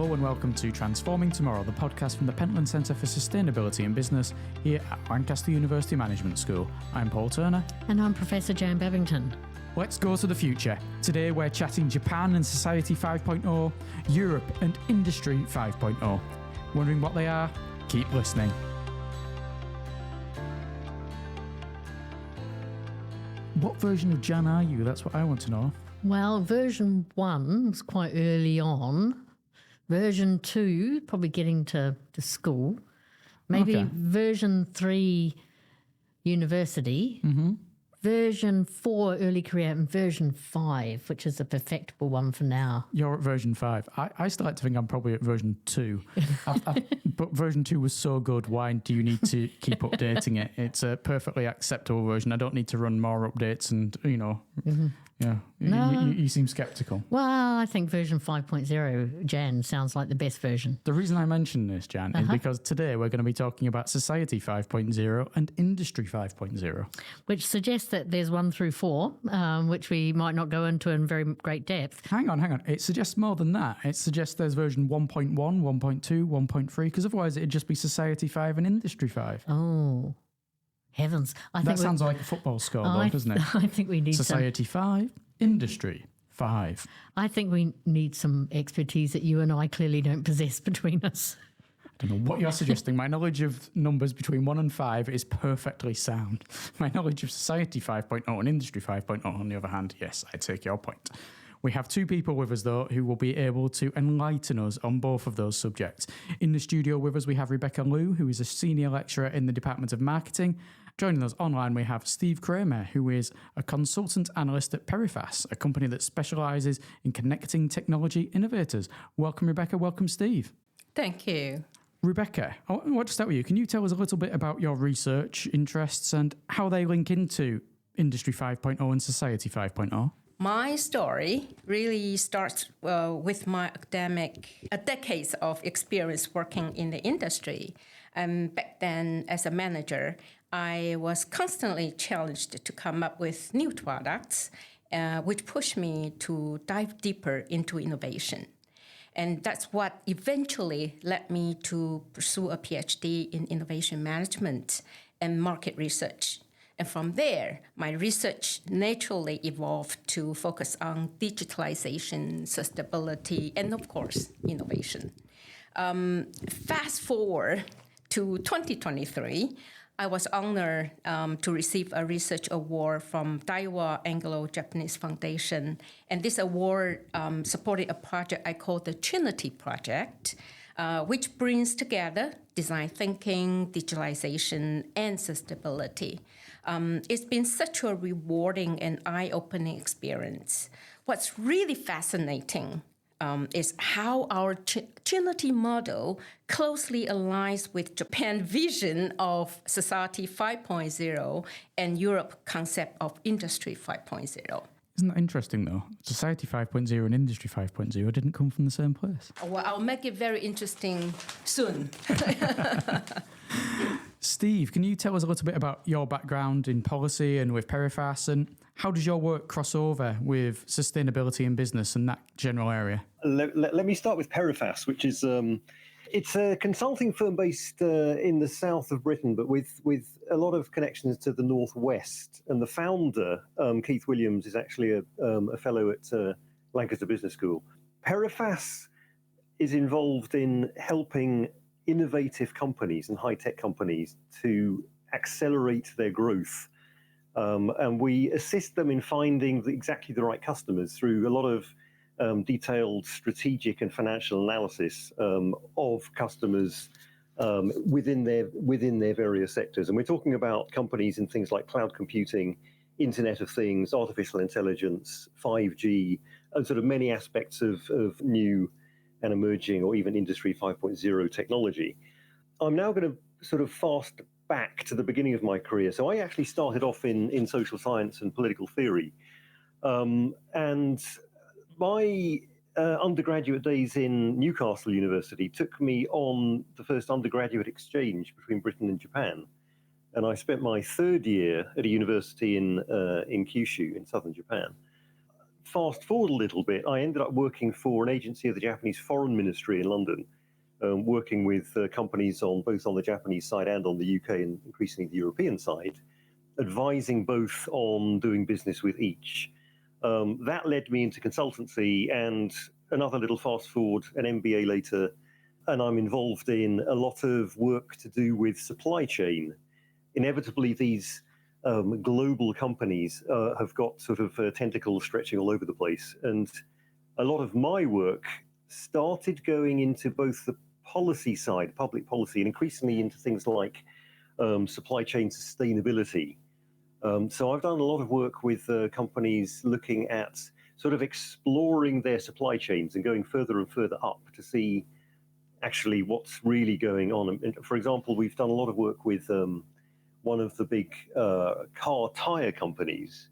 Hello and welcome to Transforming Tomorrow, the podcast from the Pentland Centre for Sustainability and Business here at Lancaster University Management School. I'm Paul Turner. And I'm Professor Joan Babington. Let's go to the future. Today we're chatting Japan and Society 5.0, Europe and Industry 5.0. Wondering what they are? Keep listening. What version of Jan are you? That's what I want to know. Well, version 1 was quite early on. Version 2, probably getting to school. Maybe Okay. version 3, university. Mm-hmm. Version 4, early career, and version 5, which is a perfectible one for now. You're at version 5. I still like to think I'm probably at version 2. But version 2 was so good, why do you need to keep updating it? It's a perfectly acceptable version. I don't need to run more updates and, yeah. No. You seem sceptical. Well, I think version 5.0, Jan, sounds like the best version. The reason I mention this, Jan, is because today we're going to be talking about Society 5.0 and Industry 5.0. Which suggests that there's 1 through 4, which we might not go into in very great depth. Hang on. It suggests more than that. It suggests there's version 1.1, 1.2, 1.3, because otherwise it'd just be Society 5 and Industry 5. Oh, heavens. That sounds like a football scoreboard, doesn't it? I think we need Society 5, Industry 5. I think we need some expertise that you and I clearly don't possess between us. I don't know what you're suggesting. My knowledge of numbers between 1 and 5 is perfectly sound. My knowledge of Society 5.0 and Industry 5.0, on the other hand, yes, I take your point. We have 2 people with us, though, who will be able to enlighten us on both of those subjects. In the studio with us, we have Rebecca Liu, who is a senior lecturer in the Department of Marketing. Joining us online, we have Steve Kramer, who is a consultant analyst at Perifas, a company that specialises in connecting technology innovators. Welcome, Rebecca. Welcome, Steve. Thank you. Rebecca, I want to start with you. Can you tell us a little bit about your research interests and how they link into Industry 5.0 and Society 5.0? My story really starts with my decades of experience working in the industry. Back then, as a manager, I was constantly challenged to come up with new products, which pushed me to dive deeper into innovation. And that's what eventually led me to pursue a PhD in innovation management and market research. And from there, my research naturally evolved to focus on digitalization, sustainability, and of course, innovation. Fast forward to 2023, I was honored to receive a research award from Daiwa Anglo-Japanese Foundation. And this award supported a project I call the Trinity Project, which brings together design thinking, digitalization, and sustainability. It's been such a rewarding and eye-opening experience. What's really fascinating is how our Trinity model closely aligns with Japan's vision of Society 5.0 and Europe's concept of Industry 5.0. Isn't that interesting, though? Society 5.0 and Industry 5.0 didn't come from the same place. Well, I'll make it very interesting soon. Steve, can you tell us a little bit about your background in policy and with Perifas, and how does your work cross over with sustainability in business and that general area? Let me start with Perifas, which is it's a consulting firm based in the south of Britain, but with a lot of connections to the northwest. And the founder, Keith Williams, is actually a fellow at Lancaster Business School. Perifas is involved in helping innovative companies and high-tech companies to accelerate their growth. And we assist them in finding exactly the right customers through a lot of detailed strategic and financial analysis of customers within their various sectors. And we're talking about companies in things like cloud computing, Internet of Things, artificial intelligence, 5G, and sort of many aspects of new and emerging or even Industry 5.0 technology. I'm now going to sort of fast back to the beginning of my career. So I actually started off in social science and political theory. And my undergraduate days in Newcastle University took me on the first undergraduate exchange between Britain and Japan. And I spent my third year at a university in Kyushu in southern Japan. fast forward a little bit, I ended up working for an agency of the Japanese Foreign Ministry in London, working with companies both on the Japanese side and on the UK and increasingly the European side, advising both on doing business with each. That led me into consultancy, and another little fast forward, an MBA later, and I'm involved in a lot of work to do with supply chain. Inevitably, these global companies have got sort of tentacles stretching all over the place. And a lot of my work started going into both the policy side, public policy, and increasingly into things like supply chain sustainability. So I've done a lot of work with companies looking at sort of exploring their supply chains and going further and further up to see actually what's really going on. And for example, we've done a lot of work with one of the big car tire companies,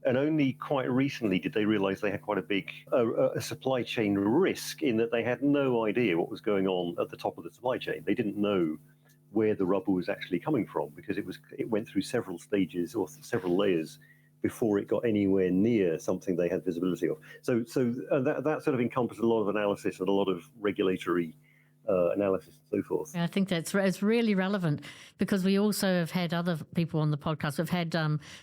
and only quite recently did they realize they had quite a big supply chain risk, in that they had no idea what was going on at the top of the supply chain. They didn't know where the rubber was actually coming from, because it went through several stages or several layers before it got anywhere near something they had visibility of. So that sort of encompassed a lot of analysis and a lot of regulatory analysis and so forth. I think it's really relevant, because we also have had other people on the podcast. We've had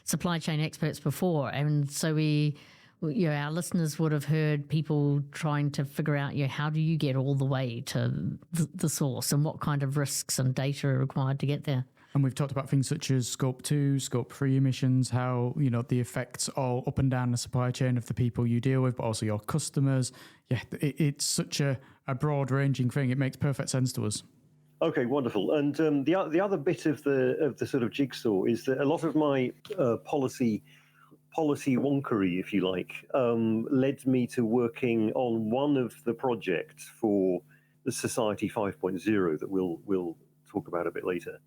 supply chain experts before, and so our listeners would have heard people trying to figure out, how do you get all the way to the source, and what kind of risks and data are required to get there. And we've talked about things such as Scope 2, Scope 3 emissions, how, the effects all up and down the supply chain of the people you deal with, but also your customers. Yeah, it's such a broad-ranging thing. It makes perfect sense to us. Okay, wonderful. And the other bit of the sort of jigsaw is that a lot of my policy wonkery, if you like, led me to working on one of the projects for the Society 5.0 that we'll talk about a bit later.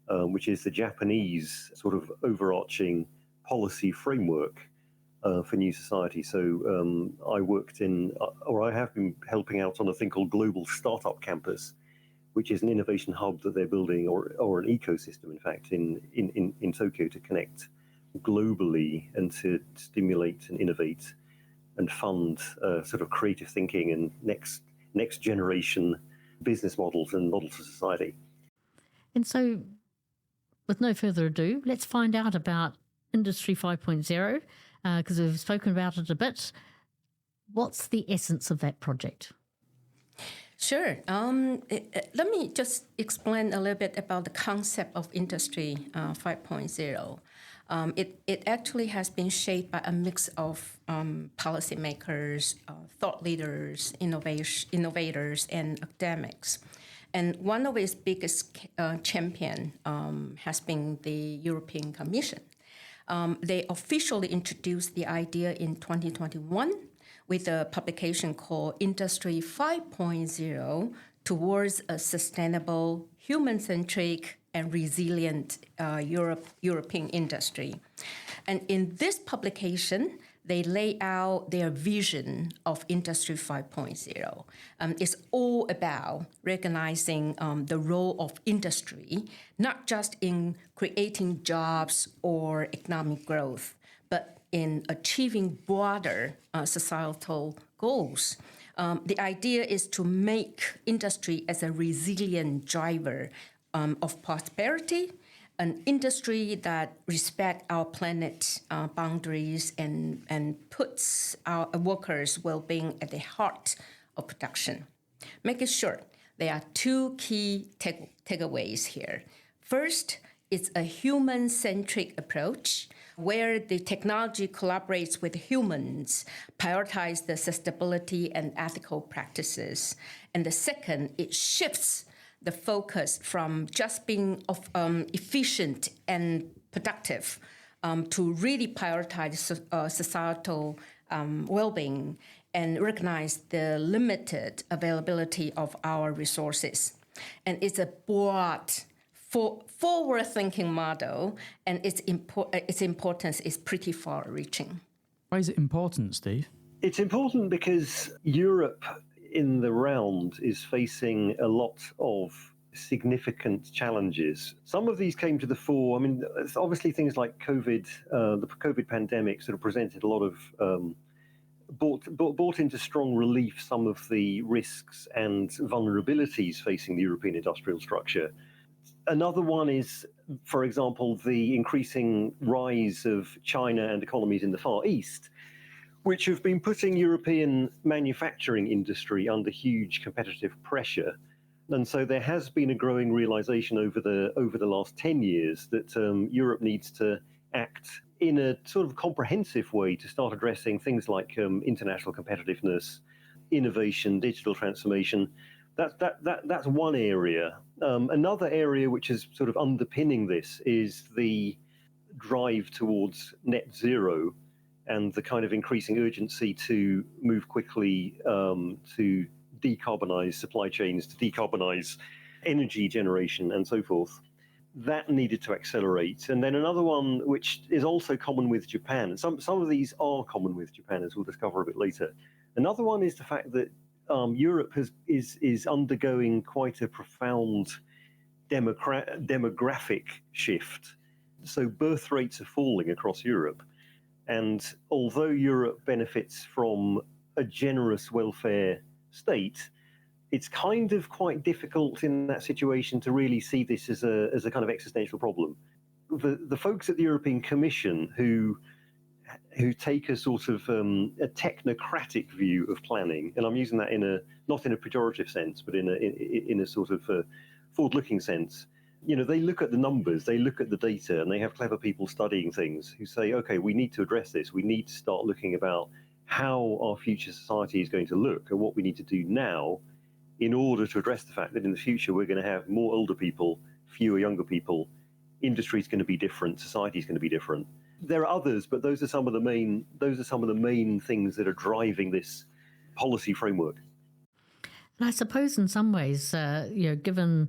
Which is the Japanese sort of overarching policy framework for New Society. So I have been helping out on a thing called Global Startup Campus, which is an innovation hub that they're building, or an ecosystem, in fact, in Tokyo, to connect globally and to stimulate and innovate and fund sort of creative thinking and next generation business models and models of society. And so, with no further ado, let's find out about Industry 5.0, because we've spoken about it a bit. What's the essence of that project? Sure. Let me just explain a little bit about the concept of Industry 5.0. It actually has been shaped by a mix of policymakers, thought leaders, innovators, and academics. And one of its biggest champion has been the European Commission. They officially introduced the idea in 2021 with a publication called Industry 5.0 towards a sustainable, human-centric, and resilient European industry. And in this publication, they lay out their vision of Industry 5.0. It's all about recognizing the role of industry, not just in creating jobs or economic growth, but in achieving broader societal goals. The idea is to make industry as a resilient driver of prosperity, an industry that respects our planet boundaries and puts our workers' well-being at the heart of production. Make it short, there are two key takeaways here. First, it's a human-centric approach where the technology collaborates with humans, prioritize the sustainability and ethical practices. And the second, it shifts the focus from just being efficient and productive to really prioritize societal well-being and recognize the limited availability of our resources. And it's a broad, forward-thinking model, and its importance is pretty far-reaching. Why is it important, Steve? It's important because Europe in the round is facing a lot of significant challenges. Some of these came to the fore. I mean, obviously things like COVID, the COVID pandemic sort of presented a lot of brought into strong relief some of the risks and vulnerabilities facing the European industrial structure. Another one is, for example, the increasing rise of China and economies in the Far East, which have been putting European manufacturing industry under huge competitive pressure. And so there has been a growing realization over the last 10 years that Europe needs to act in a sort of comprehensive way to start addressing things like international competitiveness, innovation, digital transformation. That's one area. Another area which is sort of underpinning this is the drive towards net zero and the kind of increasing urgency to move quickly to decarbonize supply chains, to decarbonize energy generation and so forth. That needed to accelerate. And then another one, which is also common with Japan, and some of these are common with Japan, as we'll discover a bit later. Another one is the fact that Europe is undergoing quite a profound demographic shift. So birth rates are falling across Europe. And although Europe benefits from a generous welfare state, it's kind of quite difficult in that situation to really see this as a kind of existential problem. The folks at the European Commission who take a sort of a technocratic view of planning, and I'm using that not in a pejorative sense, but in a sort of forward-looking sense. You know, they look at the numbers, they look at the data, and they have clever people studying things who say, okay, we need to address this. We need to start looking about how our future society is going to look and what we need to do now in order to address the fact that in the future we're going to have more older people, fewer younger people, industry is going to be different, society is going to be different. There are others, but those are some of the main things that are driving this policy framework. And I suppose in some ways, given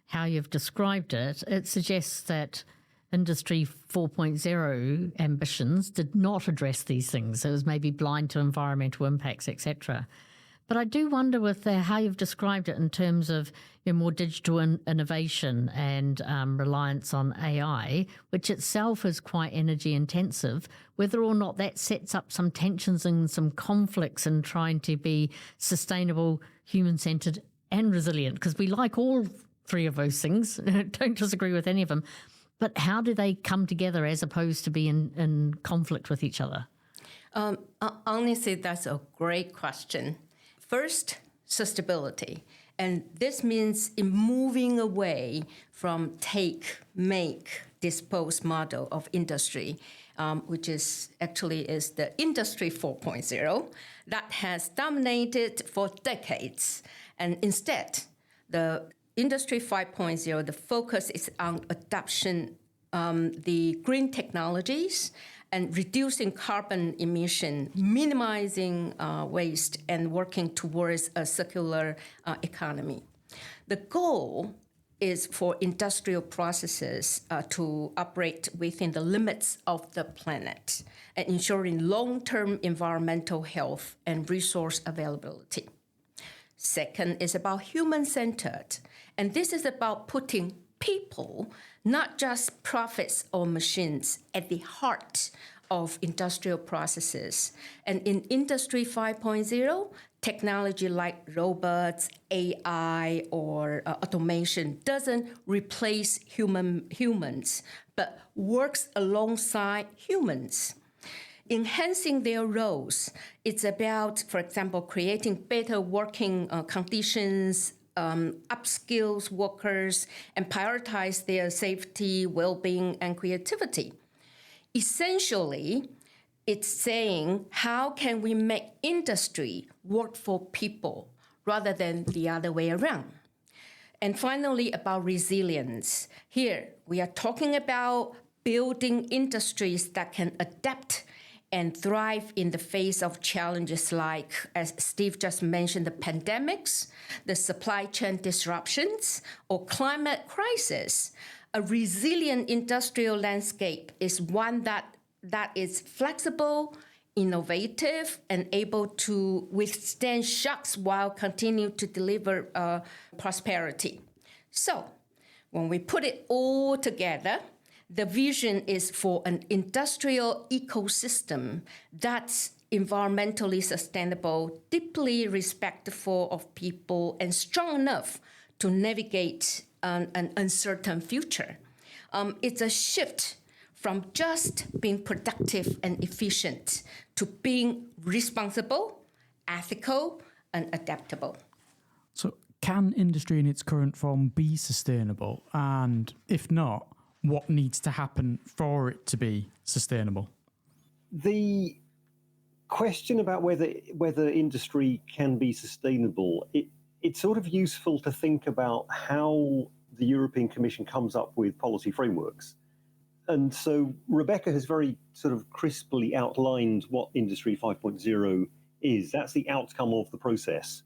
how you've described it, it suggests that Industry 4.0 ambitions did not address these things. It was maybe blind to environmental impacts, etc. But I do wonder with how you've described it in terms of more digital innovation and reliance on AI, which itself is quite energy intensive, whether or not that sets up some tensions and some conflicts in trying to be sustainable, human-centered and resilient, because we like all three of those things, don't disagree with any of them. But how do they come together as opposed to be in conflict with each other? Honestly, that's a great question. First, sustainability. And this means in moving away from take, make, dispose model of industry, which is the Industry 4.0 that has dominated for decades. And instead, the Industry 5.0, the focus is on adoption, the green technologies, and reducing carbon emission, minimizing waste, and working towards a circular economy. The goal is for industrial processes to operate within the limits of the planet and ensuring long-term environmental health and resource availability. Second is about human-centered, and this is about putting people, not just profits or machines, at the heart of industrial processes. And in Industry 5.0, technology like robots, AI, or automation doesn't replace humans, but works alongside humans. Enhancing their roles, it's about, for example, creating better working conditions, upskills workers, and prioritize their safety, well-being, and creativity. Essentially, it's saying, how can we make industry work for people rather than the other way around? And finally, about resilience. Here, we are talking about building industries that can adapt and thrive in the face of challenges like, as Steve just mentioned, the pandemics, the supply chain disruptions, or climate crisis. A resilient industrial landscape is one that is flexible, innovative, and able to withstand shocks while continuing to deliver prosperity. So, when we put it all together, the vision is for an industrial ecosystem that's environmentally sustainable, deeply respectful of people, and strong enough to navigate an uncertain future. It's a shift from just being productive and efficient to being responsible, ethical, and adaptable. So can industry in its current form be sustainable? And if not, what needs to happen for it to be sustainable? The question about whether industry can be sustainable, it's sort of useful to think about how the European Commission comes up with policy frameworks. And so Rebecca has very sort of crisply outlined what Industry 5.0 is. That's the outcome of the process.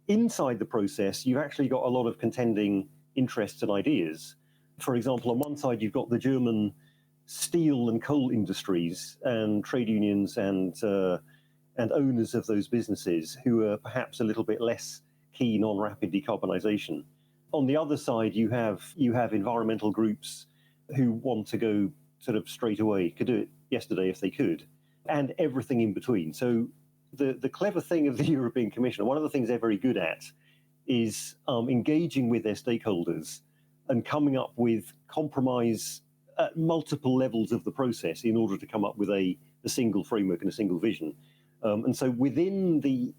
Inside the process, you've actually got a lot of contending interests and ideas. For example, on one side, you've got the German steel and coal industries and trade unions and owners of those businesses who are perhaps a little bit less keen on rapid decarbonisation. On the other side, you have environmental groups who want to go sort of straight away, could do it yesterday if they could, and everything in between. So the clever thing of the European Commission, one of the things they're very good at, is engaging with their stakeholders and coming up with compromise at multiple levels of the process in order to come up with a single framework and a single vision. And so within the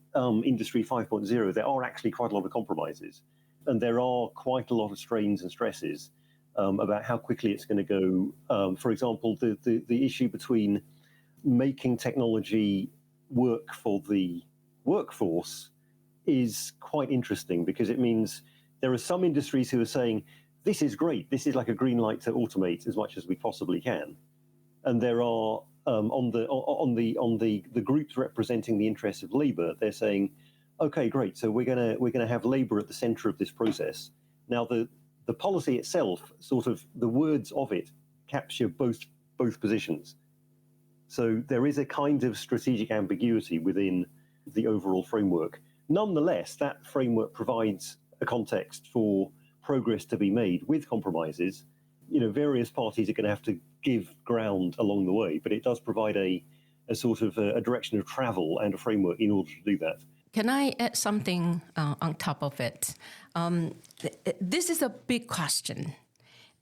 Industry 5.0, there are actually quite a lot of compromises, and there are quite a lot of strains and stresses about how quickly it's going to go. For example, the issue between making technology work for the workforce is quite interesting, because it means there are some industries who are saying, this is great, this is like a green light to automate as much as we possibly can. And there are on the groups representing the interests of labor, they're saying, okay, great, so we're gonna have labor at the center of this process. Now the policy itself, sort of the words of it, capture both positions. So there is a kind of strategic ambiguity within the overall framework. Nonetheless, that framework provides a context for progress to be made with compromises. You know, various parties are going to have to give ground along the way, but it does provide a sort of a direction of travel and a framework in order to do that. Can I add something on top of it? This is a big question,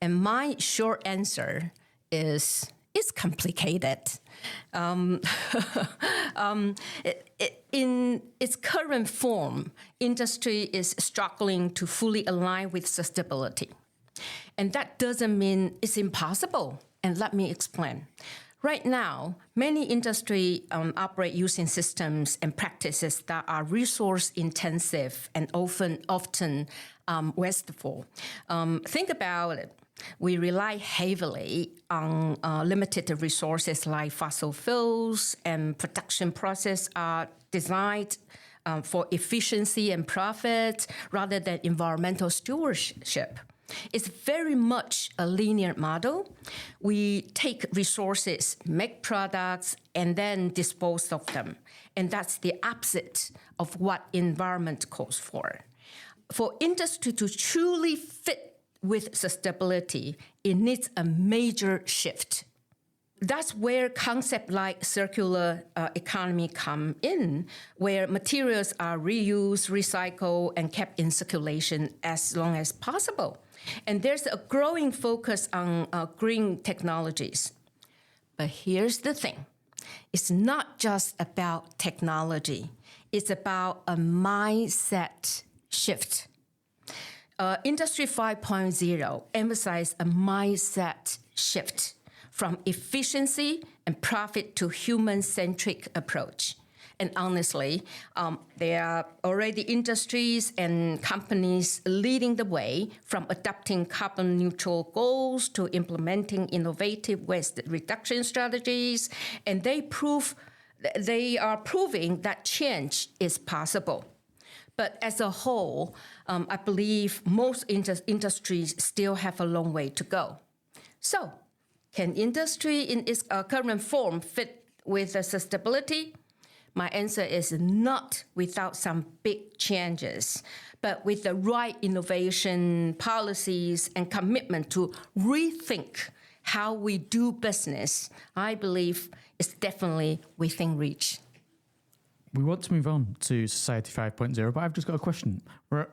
and my short answer is it's complicated. In its current form, industry is struggling to fully align with sustainability. And that doesn't mean it's impossible. And let me explain. Right now, many industry operate using systems and practices that are resource intensive and often wasteful. Think about it. We rely heavily on limited resources like fossil fuels, and production processes are designed for efficiency and profit rather than environmental stewardship. It's very much a linear model. We take resources, make products, and then dispose of them. And that's the opposite of what environment calls for. For industry to truly fit with sustainability, it needs a major shift. That's where concepts like circular economy come in, where materials are reused, recycled, and kept in circulation as long as possible. And there's a growing focus on green technologies. But here's the thing. It's not just about technology. It's about a mindset shift. Industry 5.0 emphasizes a mindset shift from efficiency and profit to human-centric approach. And honestly, there are already industries and companies leading the way, from adopting carbon neutral goals to implementing innovative waste reduction strategies. And they are proving that change is possible. But as a whole, I believe most industries still have a long way to go. So, can industry in its current form fit with sustainability? My answer is not without some big changes, but with the right innovation, policies, and commitment to rethink how we do business, I believe it's definitely within reach. We want to move on to Society 5.0, but I've just got a question.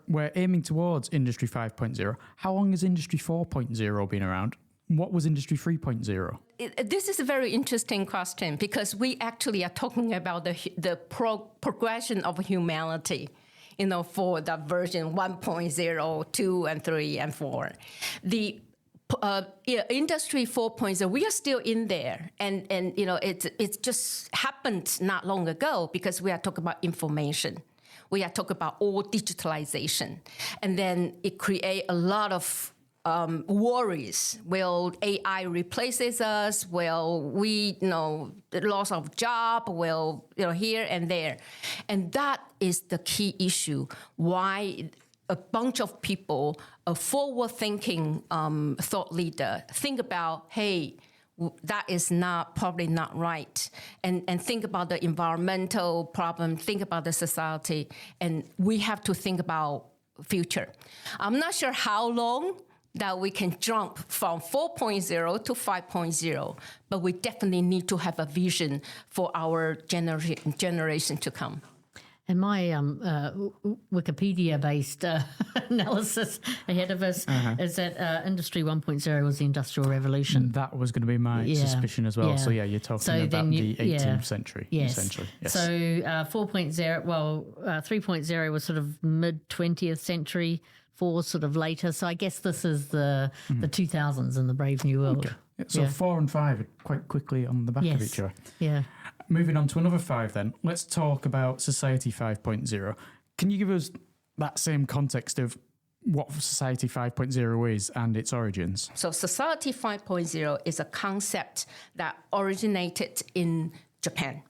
We're aiming towards Industry 5.0. How long has Industry 4.0 been around? What was Industry 3.0? This is a very interesting question because we actually are talking about the progression of humanity, for the version 1.0, 2, and 3, and 4. The Industry 4.0, we are still in there, and it's just happened not long ago because we are talking about information. We are talking about all digitalization, and then it create a lot of worries. Will AI replaces us? Will we, the loss of job? Will, here and there? And that is the key issue. Why a bunch of people, a forward-thinking thought leader, think about, hey, that is probably not right. And think about the environmental problem, think about the society, and we have to think about future. I'm not sure how long that we can jump from 4.0 to 5.0, but we definitely need to have a vision for our generation to come. And my Wikipedia-based analysis ahead of us is that Industry 1.0 was the Industrial Revolution. That was going to be my suspicion as well. So, you're talking about the 18th century, essentially. Yes. So 4.0, 3.0 was sort of mid-20th century, 4 sort of later. So I guess this is the 2000s in the Brave New World. Okay. So 4 and 5 are quite quickly on the back of each other. Yeah. Moving on to another 5 then, let's talk about Society 5.0. Can you give us that same context of what Society 5.0 is and its origins? So Society 5.0 is a concept that originated in Japan.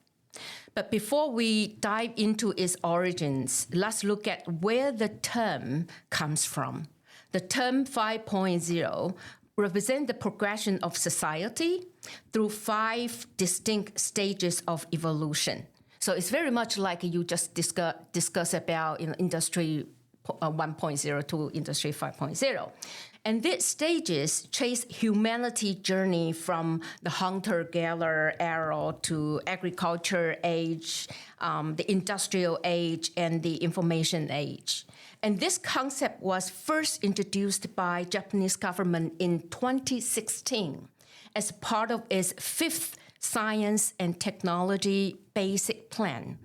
But before we dive into its origins, let's look at where the term comes from. The term 5.0 represents the progression of society through 5 distinct stages of evolution. So it's very much like you just discuss about Industry 1.0 to Industry 5.0. And these stages trace humanity's journey from the hunter-gatherer era to agriculture age, the industrial age, and the information age. And this concept was first introduced by Japanese government in 2016 as part of its 5th Science and Technology Basic Plan.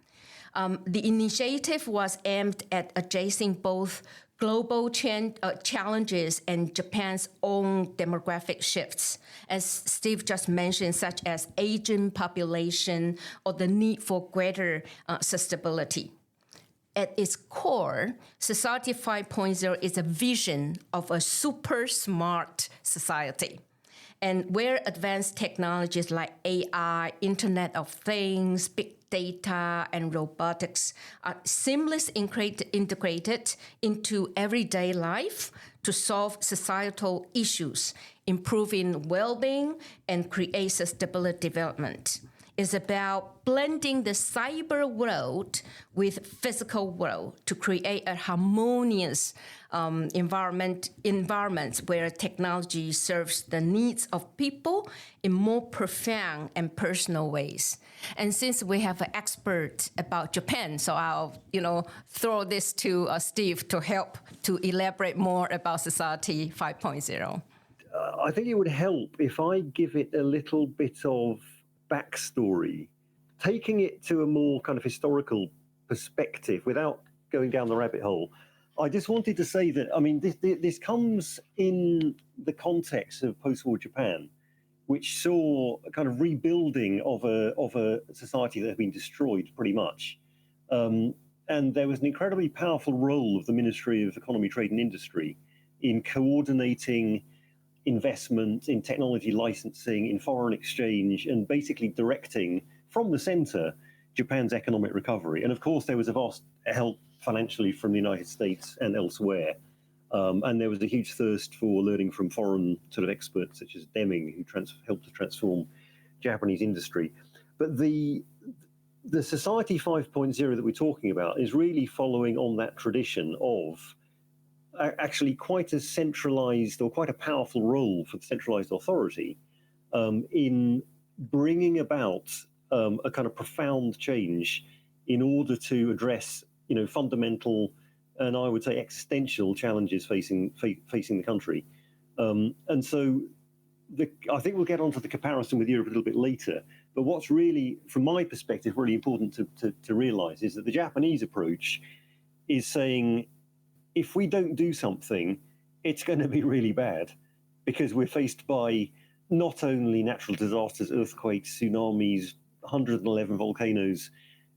The initiative was aimed at addressing both global challenges and Japan's own demographic shifts, as Steve just mentioned, such as aging population or the need for greater sustainability. At its core, Society 5.0 is a vision of a super smart society, and where advanced technologies like AI, Internet of Things, big data, and robotics are seamlessly integrated into everyday life to solve societal issues, improving well-being, and create sustainable development. Is about blending the cyber world with physical world to create a harmonious environment where technology serves the needs of people in more profound and personal ways. And since we have an expert about Japan, so I'll throw this to Steve to help to elaborate more about Society 5.0. I think it would help if I give it a little bit of backstory, taking it to a more kind of historical perspective without going down the rabbit hole. I just wanted to say that, this comes in the context of post-war Japan, which saw a kind of rebuilding of a society that had been destroyed pretty much. And there was an incredibly powerful role of the Ministry of Economy, Trade and Industry in coordinating investment, in technology licensing, in foreign exchange, and basically directing from the center Japan's economic recovery. And of course, there was a vast help financially from the United States and elsewhere. And there was a huge thirst for learning from foreign sort of experts such as Deming, who helped to transform Japanese industry. But the Society 5.0 that we're talking about is really following on that tradition of actually quite a centralized or quite a powerful role for the centralized authority in bringing about a kind of profound change in order to address, fundamental and I would say existential challenges facing the country. And so I think we'll get onto the comparison with Europe a little bit later. But what's really, from my perspective, really important to realize is that the Japanese approach is saying, if we don't do something, it's going to be really bad, because we're faced by not only natural disasters, earthquakes, tsunamis, 111 volcanoes.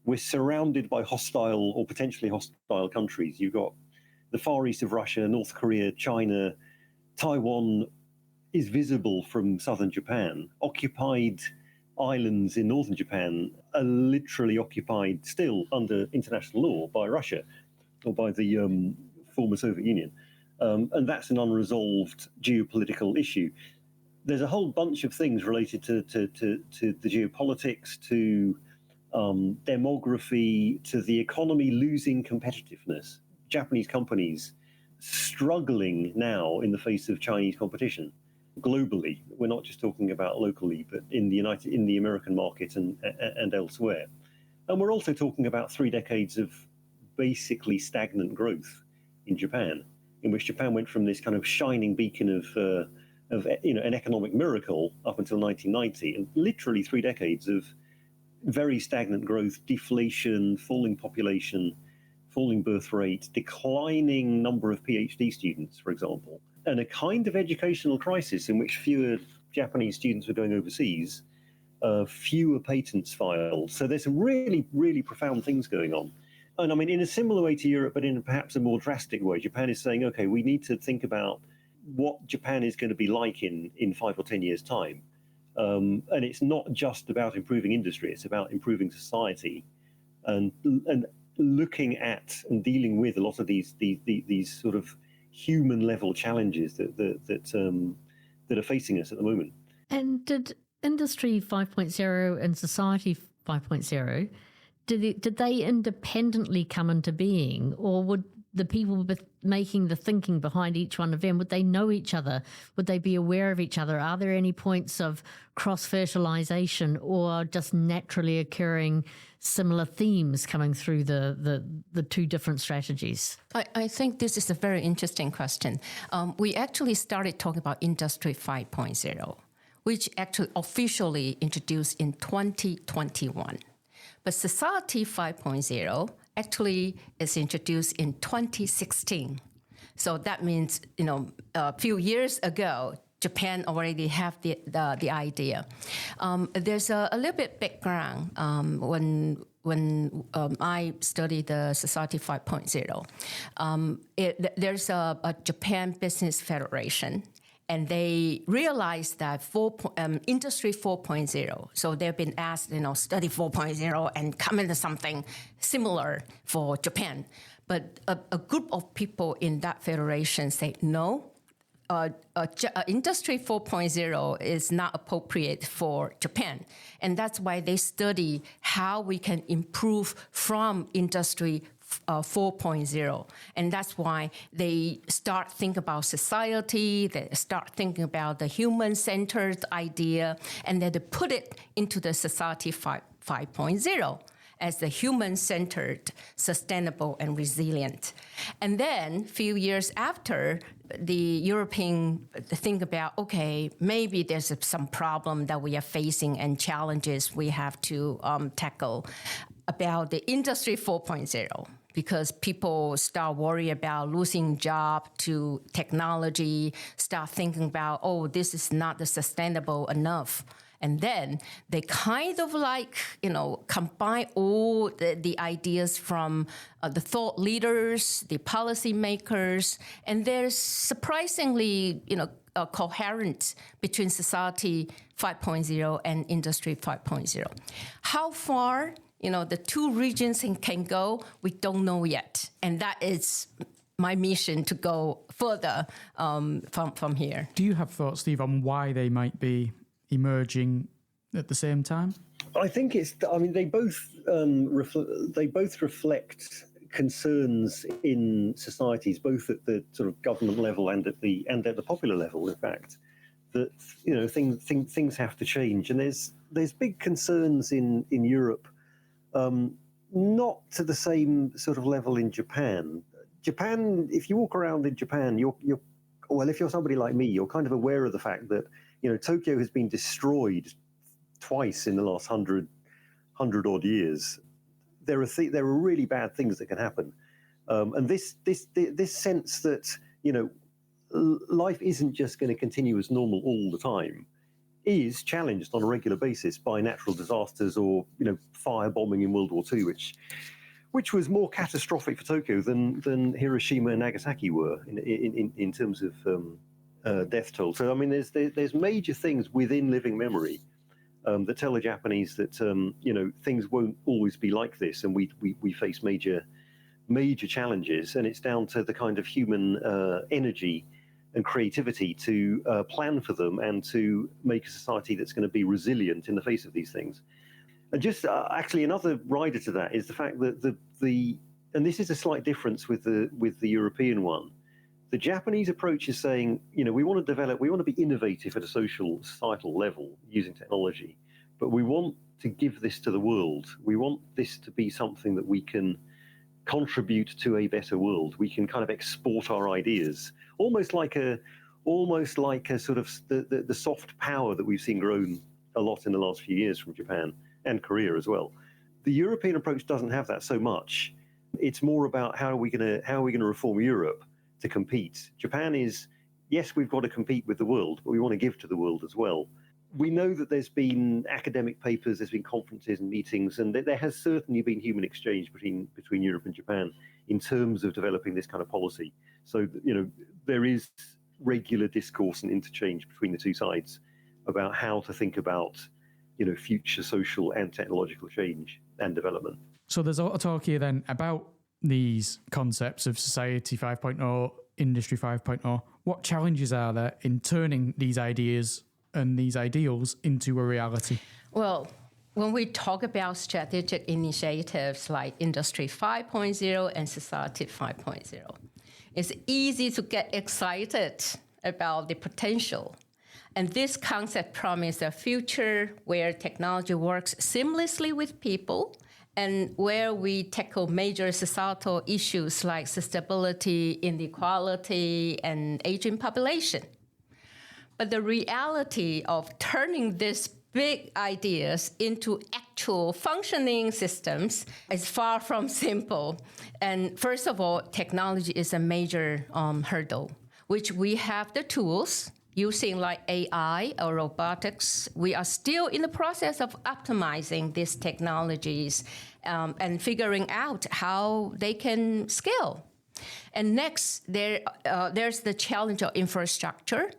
We're surrounded by hostile or potentially hostile countries. You've got the far east of Russia, North Korea, China, Taiwan is visible from southern Japan. Occupied islands in northern Japan are literally occupied still under international law by Russia or by the former Soviet Union. And that's an unresolved geopolitical issue. There's a whole bunch of things related to the geopolitics, to demography, to the economy losing competitiveness. Japanese companies struggling now in the face of Chinese competition globally. We're not just talking about locally, but in the American market and elsewhere. And we're also talking about 3 decades of basically stagnant growth in Japan, in which Japan went from this kind of shining beacon of an economic miracle up until 1990, and literally 3 decades of very stagnant growth, deflation, falling population, falling birth rate, declining number of PhD students, for example, and a kind of educational crisis in which fewer Japanese students were going overseas, fewer patents filed. So there's some really, really profound things going on. And I mean, in a similar way to Europe, but in perhaps a more drastic way, Japan is saying, okay, we need to think about what Japan is going to be like in 5 or 10 years' time. And it's not just about improving industry, it's about improving society and looking at and dealing with a lot of these sort of human level challenges that are facing us at the moment. And did Industry 5.0 and Society 5.0, did they independently come into being, or would the people making the thinking behind each one of them, would they know each other? Would they be aware of each other? Are there any points of cross-fertilization or just naturally occurring similar themes coming through the two different strategies? I think this is a very interesting question. We actually started talking about Industry 5.0, which actually officially introduced in 2021. But Society 5.0 actually is introduced in 2016. So that means, a few years ago, Japan already have the idea. There's a little bit background when I studied the Society 5.0. There's a Japan Business Federation, and they realized that Industry 4.0, so they've been asked, study 4.0 and come into something similar for Japan. But a group of people in that federation say, no, Industry 4.0 is not appropriate for Japan. And that's why they study how we can improve from Industry 4.0. And that's why they start thinking about society, they start thinking about the human-centered idea, and then they put it into the Society 5.0 as the human-centered, sustainable, and resilient. And then a few years after, the European think about, okay, maybe there's some problem that we are facing and challenges we have to tackle about the Industry 4.0. Because people start worrying about losing job to technology, start thinking about, this is not sustainable enough. And then they kind of combine all the ideas from the thought leaders, the policymakers, and there's surprisingly, coherent between Society 5.0 and Industry 5.0. How far the two regions can go, we don't know yet. And that is my mission, to go further from here. Do you have thoughts, Steve, on why they might be emerging at the same time? I think they both reflect concerns in societies, both at the sort of government level and at the popular level, in fact, that things have to change. And there's big concerns in Europe, not to the same sort of level in Japan. Japan, if you walk around in Japan, well, if you're somebody like me, you're kind of aware of the fact that, Tokyo has been destroyed twice in the last 100 odd years. There are really bad things that can happen. And this sense that, life isn't just going to continue as normal all the time is challenged on a regular basis by natural disasters or, firebombing in World War II, which was more catastrophic for Tokyo than Hiroshima and Nagasaki were in terms of death toll. So, I mean, there's major things within living memory that tell the Japanese that, things won't always be like this, and we face major challenges, and it's down to the kind of human energy and creativity to plan for them and to make a society that's going to be resilient in the face of these things. And just actually another rider to that is the fact that and this is a slight difference with the European one. The Japanese approach is saying, we want to be innovative at a societal level using technology, but we want to give this to the world. We want this to be something that we can contribute to a better world. We can kind of export our ideas, almost like a sort of the soft power that we've seen grown a lot in the last few years from Japan and Korea as well. The European approach doesn't have that so much. It's more about how are we going to reform Europe to compete. Japan is, yes, we've got to compete with the world, but we want to give to the world as well. We know that there's been academic papers, there's been conferences and meetings, and there has certainly been human exchange between Europe and Japan in terms of developing this kind of policy. So, there is regular discourse and interchange between the two sides about how to think about, future social and technological change and development. So there's a lot of talk here then about these concepts of Society 5.0, Industry 5.0. What challenges are there in turning these ideas and these ideals into a reality? Well, when we talk about strategic initiatives like Industry 5.0 and Society 5.0, it's easy to get excited about the potential. And this concept promises a future where technology works seamlessly with people and where we tackle major societal issues like sustainability, inequality, and aging population. But the reality of turning these big ideas into actual functioning systems is far from simple. And first of all, technology is a major hurdle, which we have the tools using like AI or robotics. We are still in the process of optimizing these technologies and figuring out how they can scale. And next, there's the challenge of infrastructure.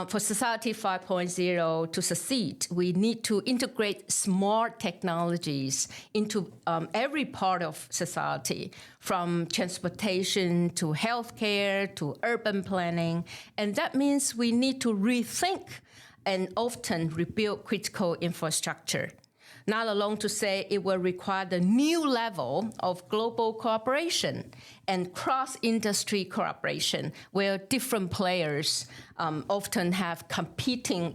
For Society 5.0 to succeed, we need to integrate smart technologies into every part of society, from transportation to healthcare to urban planning. And that means we need to rethink and often rebuild critical infrastructure. Not alone to say it will require the new level of global cooperation and cross-industry cooperation, where different players often have competing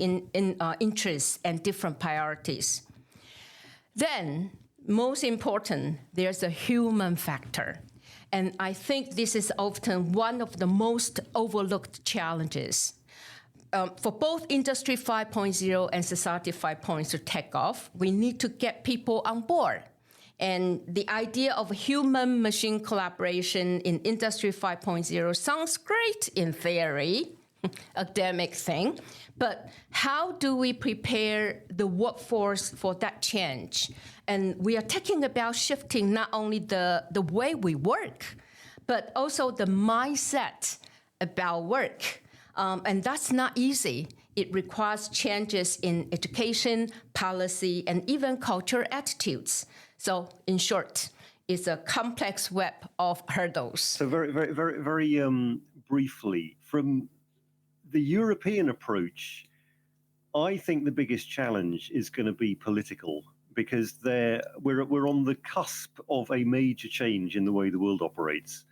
interests and different priorities. Then, most important, there's a human factor. And I think this is often one of the most overlooked challenges. For both Industry 5.0 and Society 5.0 to take off, we need to get people on board. And the idea of human-machine collaboration in Industry 5.0 sounds great in theory, academic thing, but how do we prepare the workforce for that change? And we are talking about shifting not only the way we work, but also the mindset about work. And that's not easy. It requires changes in education, policy, and even cultural attitudes. So, in short, it's a complex web of hurdles. So, very briefly, from the European approach, I think the biggest challenge is going to be political, because we're on the cusp of a major change in the way the world operates.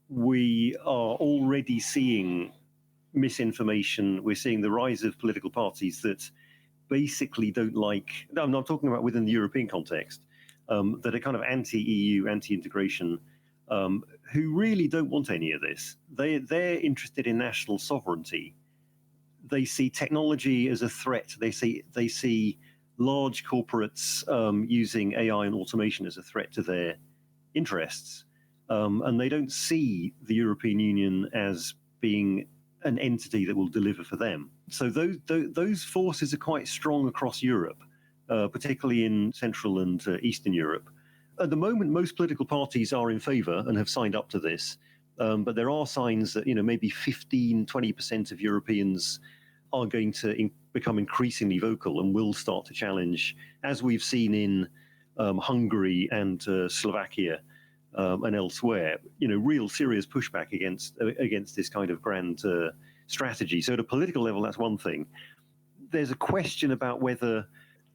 We are already seeing misinformation. We're seeing the rise of political parties that basically don't like, I'm not talking about within the European context, that are kind of anti-EU, anti-integration, who really don't want any of this. They're interested in national sovereignty. They see technology as a threat. They see large corporates using AI and automation as a threat to their interests, and they don't see the European Union as being an entity that will deliver for them. So those forces are quite strong across Europe, particularly in Central and Eastern Europe. At the moment, most political parties are in favour and have signed up to this, but there are signs that maybe 15-20% of Europeans are going to become increasingly vocal and will start to challenge, as we've seen in Hungary and Slovakia and elsewhere, real serious pushback against this kind of grand strategy. So at a political level, that's one thing. There's a question about whether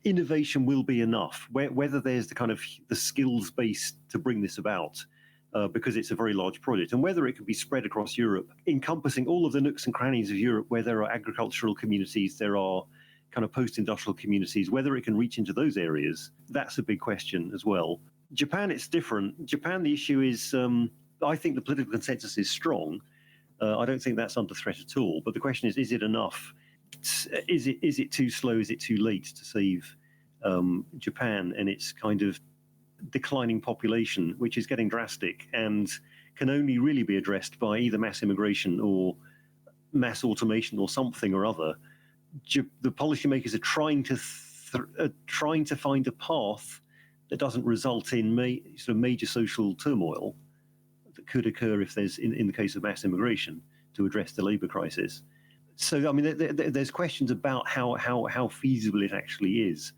innovation will be enough, whether there's the skills base to bring this about, because it's a very large project, and whether it can be spread across Europe, encompassing all of the nooks and crannies of Europe where there are agricultural communities, there are kind of post-industrial communities, whether it can reach into those areas. That's a big question as well. Japan, it's different. Japan, the issue is, I think the political consensus is strong. I don't think that's under threat at all. But the question is it enough? Is it too slow? Is it too late to save Japan and its kind of declining population, which is getting drastic and can only really be addressed by either mass immigration or mass automation or something or other? The policymakers are trying to find a path that doesn't result in major social turmoil that could occur if there's, in the case of mass immigration, to address the labour crisis. So, I mean, there's questions about how feasible it actually is.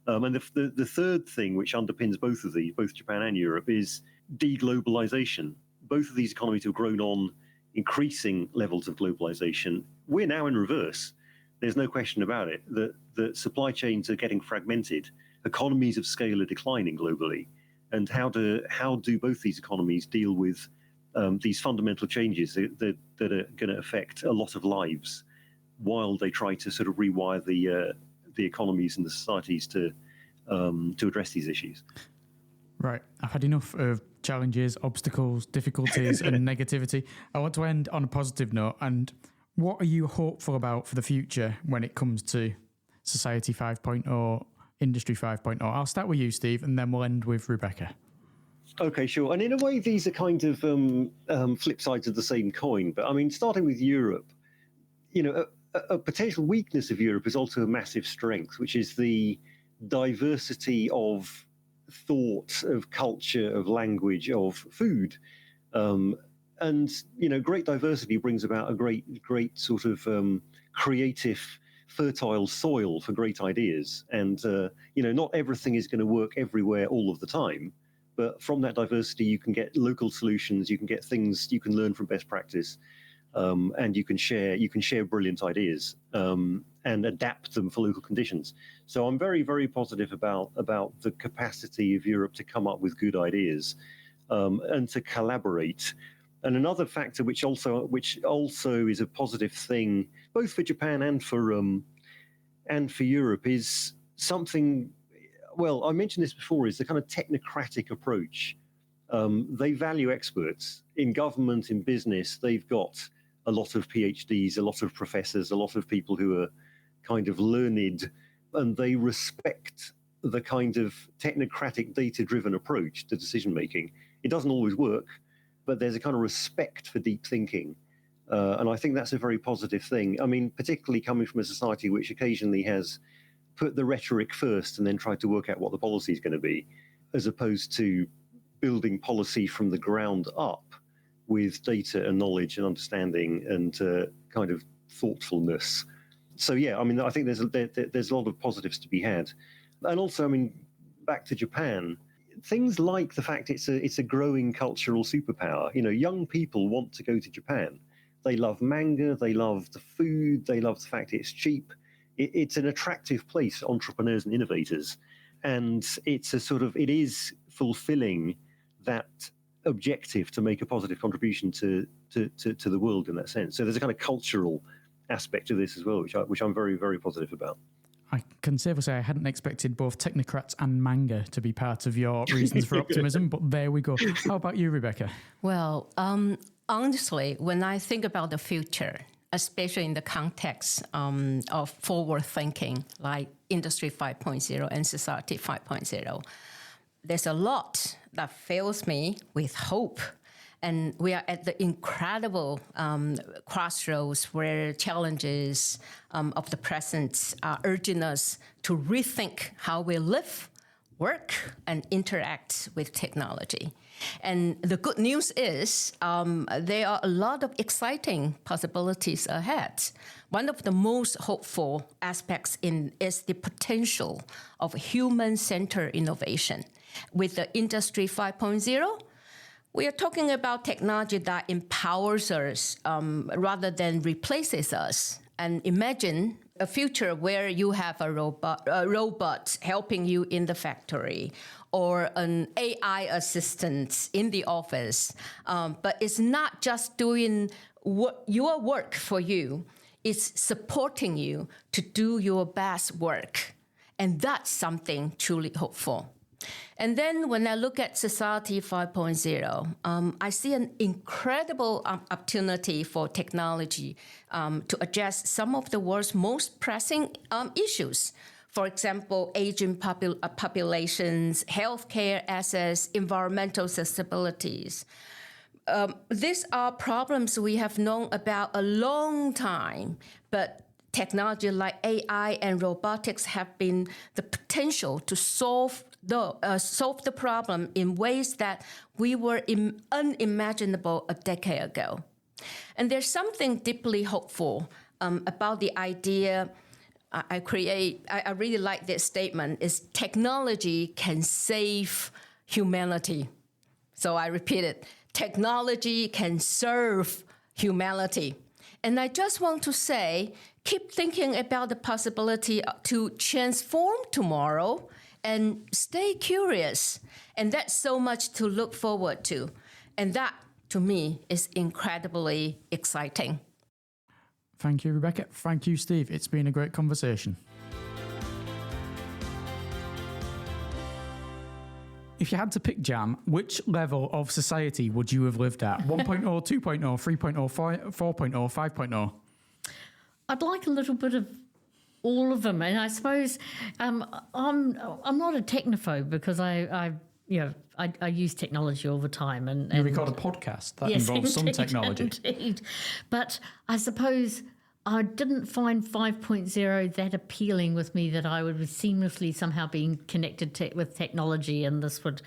And the third thing which underpins both Japan and Europe, is deglobalization. Both of these economies have grown on increasing levels of globalization. We're now in reverse. There's no question about it. The supply chains are getting fragmented. Economies of scale are declining globally. And how do both these economies deal with these fundamental changes that are going to affect a lot of lives, while they try to sort of rewire the economies and the societies to address these issues? Right. I've had enough of challenges, obstacles, difficulties, and negativity. I want to end on a positive note. And what are you hopeful about for the future when it comes to Society 5.0, Industry 5.0? I'll start with you, Steve, and then we'll end with Rebecca. Okay, sure. And in a way, these are kind of flip sides of the same coin. But I mean, starting with Europe, a potential weakness of Europe is also a massive strength, which is the diversity of thought, of culture, of language, of food. And great diversity brings about a great sort of creative, fertile soil for great ideas. And not everything is going to work everywhere all of the time, but from that diversity you can get local solutions, you can get things, you can learn from best practice, and you can share brilliant ideas and adapt them for local conditions. So I'm very, very positive about the capacity of Europe to come up with good ideas and to collaborate. And another factor which also is a positive thing, both for Japan and for Europe, is something. Well, I mentioned this before, is the kind of technocratic approach. They value experts in government, in business. They've got a lot of PhDs, a lot of professors, a lot of people who are kind of learned, and they respect the kind of technocratic, data-driven approach to decision making. It doesn't always work, but there's a kind of respect for deep thinking. And I think that's a very positive thing. I mean, particularly coming from a society which occasionally has put the rhetoric first and then tried to work out what the policy is going to be, as opposed to building policy from the ground up with data and knowledge and understanding and kind of thoughtfulness. So, yeah, I mean, I think there's a lot of positives to be had. And also, I mean, back to Japan, things like the fact it's a growing cultural superpower. Young people want to go to Japan. They love manga, they love the food, they love the fact it's cheap. It's an attractive place for entrepreneurs and innovators, and it is fulfilling that objective to make a positive contribution to the world in that sense. So there's a kind of cultural aspect to this as well, which I'm very, very positive about. I can safely say I hadn't expected both technocrats and manga to be part of your reasons for optimism, but there we go. How about you, Rebecca? Well, honestly, when I think about the future, especially in the context of forward thinking like Industry 5.0 and Society 5.0, there's a lot that fills me with hope. And we are at the incredible crossroads where challenges of the present are urging us to rethink how we live, work, and interact with technology. And the good news is there are a lot of exciting possibilities ahead. One of the most hopeful aspects is the potential of human-centered innovation. With the Industry 5.0, we are talking about technology that empowers us rather than replaces us. And imagine a future where you have a robot helping you in the factory, or an AI assistant in the office. But it's not just doing your work for you, it's supporting you to do your best work. And that's something truly hopeful. And then when I look at Society 5.0, I see an incredible opportunity for technology to address some of the world's most pressing issues. For example, aging populations, healthcare access, environmental sustainabilities. These are problems we have known about a long time, but technology like AI and robotics have been the potential to solve the problem in ways that we were unimaginable a decade ago. And there's something deeply hopeful about the idea I really like this statement, is technology can save humanity. So I repeat it, technology can serve humanity. And I just want to say, keep thinking about the possibility to transform tomorrow and stay curious. And that's so much to look forward to. And that, to me, is incredibly exciting. Thank you, Rebecca. Thank you, Steve. It's been a great conversation. If you had to pick, Jam, which level of society would you have lived at? 1.0, 2.0, 3.0, 4.0, 5.0? I'd like a little bit of all of them, and I suppose I'm not a technophobe because I use technology all the time, and You record a podcast that yes, involves some indeed, technology. Indeed. But I suppose I didn't find 5.0 that appealing with me that I would seamlessly somehow be connected with technology, and this would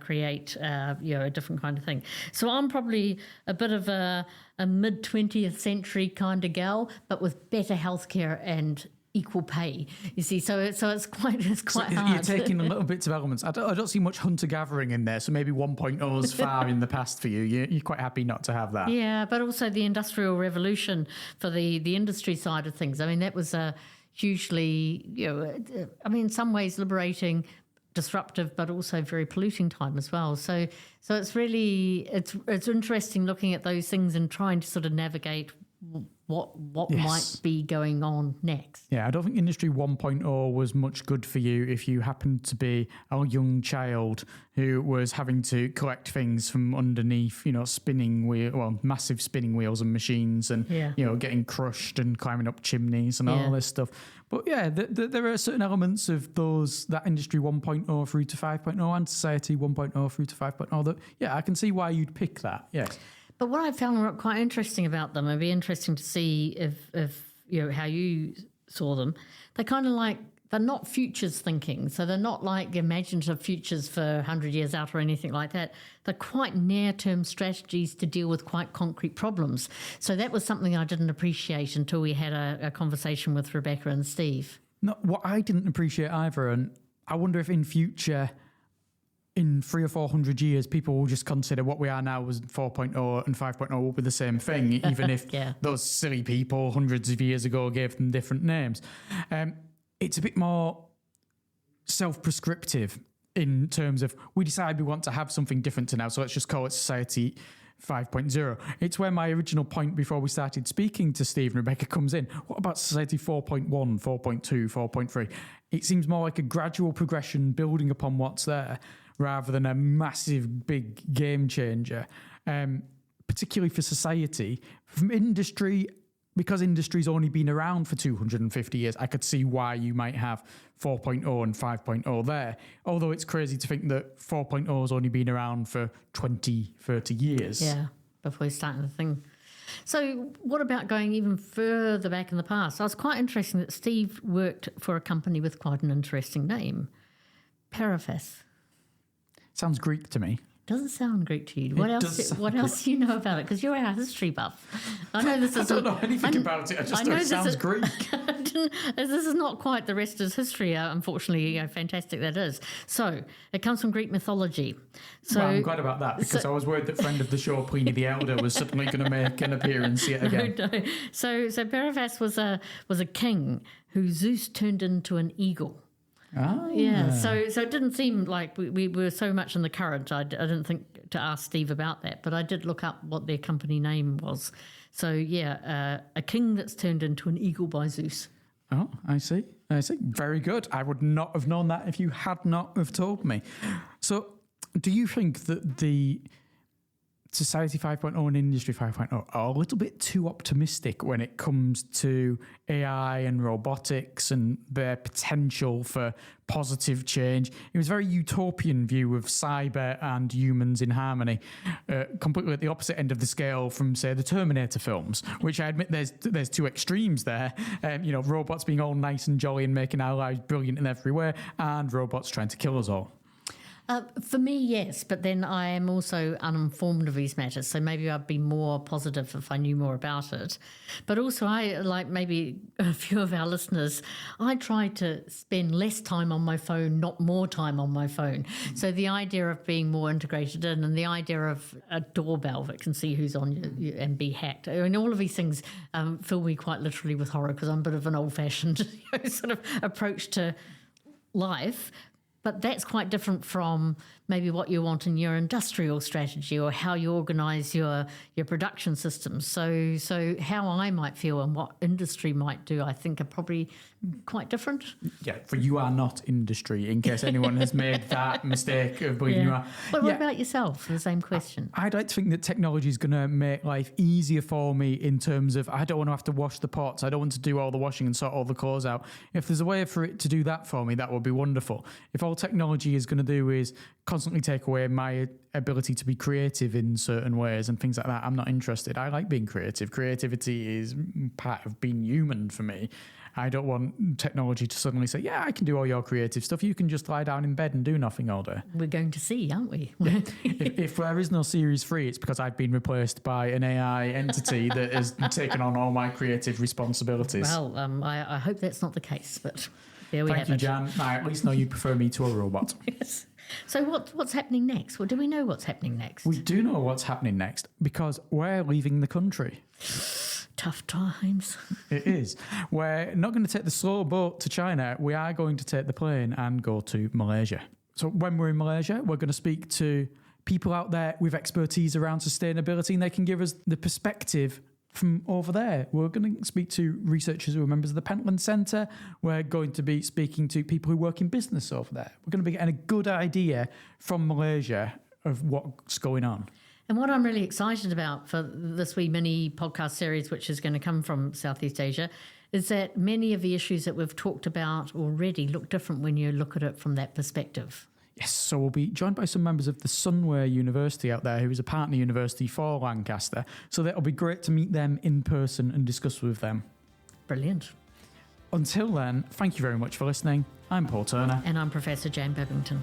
create a different kind of thing. So I'm probably a bit of a mid 20th century kind of gal, but with better healthcare and equal pay. You see, so it's quite hard. You're taking a little bits of elements. I don't see much hunter gathering in there, so maybe 1.0 is far in the past for you. You're quite happy not to have that. Yeah, but also the Industrial Revolution for the industry side of things. I mean, that was a hugely, in some ways liberating, disruptive, but also very polluting time as well. So it's really it's interesting looking at those things and trying to sort of navigate what Yes. might be going on next. Yeah, I don't think Industry 1.0 was much good for you if you happened to be a young child who was having to collect things from underneath, massive spinning wheels and machines, and getting crushed and climbing up chimneys and all this stuff. But yeah, there are certain elements of that Industry 1.0 through to 5.0 and Society 1.0 through to 5.0 that, I can see why you'd pick that. Yes. But what I found quite interesting about them, it'd be interesting to see if how you saw them. They're kind of they're not futures thinking. So they're not like imaginative futures for 100 years out or anything like that. They're quite near-term strategies to deal with quite concrete problems. So that was something I didn't appreciate until we had a conversation with Rebecca and Steve. No, what I didn't appreciate either, and I wonder if in future, in 300 or 400 years, people will just consider what we are now as 4.0 and 5.0 will be the same thing, even if those silly people hundreds of years ago gave them different names. It's a bit more self-prescriptive in terms of we decide we want to have something different to now, so let's just call it Society 5.0. It's where my original point before we started speaking to Steve and Rebecca comes in. What about Society 4.1, 4.2, 4.3? It seems more like a gradual progression building upon what's there rather than a massive, big game changer, particularly for society. From industry, because industry's only been around for 250 years, I could see why you might have 4.0 and 5.0 there. Although it's crazy to think that 4.0 has only been around for 20, 30 years. Yeah, before we start the thing. So what about going even further back in the past? So it's quite interesting that Steve worked for a company with quite an interesting name, Parafas. Sounds Greek to me. Doesn't sound Greek to you. What else do you know about it? Because you're our history buff. I know this is. I don't know anything about it. I just know it sounds Greek. This is not quite the rest of history. Unfortunately, fantastic that is. So it comes from Greek mythology. So well, I'm glad about that because I was worried that friend of the show, Pliny the Elder, was suddenly going to make an appearance yet again. No. So Parafas was a king who Zeus turned into an eagle. Ah. Yeah, so it didn't seem like we were so much in the current. I didn't think to ask Steve about that, but I did look up what their company name was. So yeah, a king that's turned into an eagle by Zeus. Oh, I see. Very good. I would not have known that if you had not have told me. So do you think that the Society 5.0 and Industry 5.0 are a little bit too optimistic when it comes to AI and robotics and their potential for positive change? It was a very utopian view of cyber and humans in harmony, completely at the opposite end of the scale from, say, the Terminator films, which I admit there's two extremes there. Robots being all nice and jolly and making our lives brilliant in every way, and robots trying to kill us all. For me, yes, but then I am also uninformed of these matters, so maybe I'd be more positive if I knew more about it. But also, I, like maybe a few of our listeners, I try to spend less time on my phone, not more time on my phone. So the idea of being more integrated in, and the idea of a doorbell that can see who's on you and be hacked, and all of these things fill me quite literally with horror because I'm a bit of an old-fashioned sort of approach to life. But that's quite different from maybe what you want in your industrial strategy or how you organise your production systems. So how I might feel and what industry might do, I think, are probably quite different. Yeah, for you are not industry, in case anyone has made that mistake of believing you are. But what about yourself? The same question. I'd like to think that technology is going to make life easier for me in terms of I don't want to have to wash the pots. I don't want to do all the washing and sort all the clothes out. If there's a way for it to do that for me, that would be wonderful. If all technology is going to do is constantly take away my ability to be creative in certain ways and things like that, I'm not interested. I like being creative. Creativity is part of being human for me. I don't want technology to suddenly say, yeah, I can do all your creative stuff. You can just lie down in bed and do nothing all day. We're going to see, aren't we? If there is no Series 3, it's because I've been replaced by an AI entity that has taken on all my creative responsibilities. Well, I hope that's not the case, but there we have it. Thank you, Jan. I at least know you prefer me to a robot. Yes. So what's happening next? Well, do we know what's happening next? We do know what's happening next because we're leaving the country. Tough times. It is. We're not going to take the slow boat to China. We are going to take the plane and go to Malaysia. So when we're in Malaysia, we're going to speak to people out there with expertise around sustainability, and they can give us the perspective from over there. We're going to speak to researchers who are members of the Pentland Centre. We're going to be speaking to people who work in business over there. We're going to be getting a good idea from Malaysia of what's going on. And what I'm really excited about for this wee mini podcast series, which is going to come from Southeast Asia, is that many of the issues that we've talked about already look different when you look at it from that perspective. Yes, so we'll be joined by some members of the Sunway University out there, who is a partner university for Lancaster. So that'll be great to meet them in person and discuss with them. Brilliant. Until then, thank you very much for listening. I'm Paul Turner. And I'm Professor Jane Babington.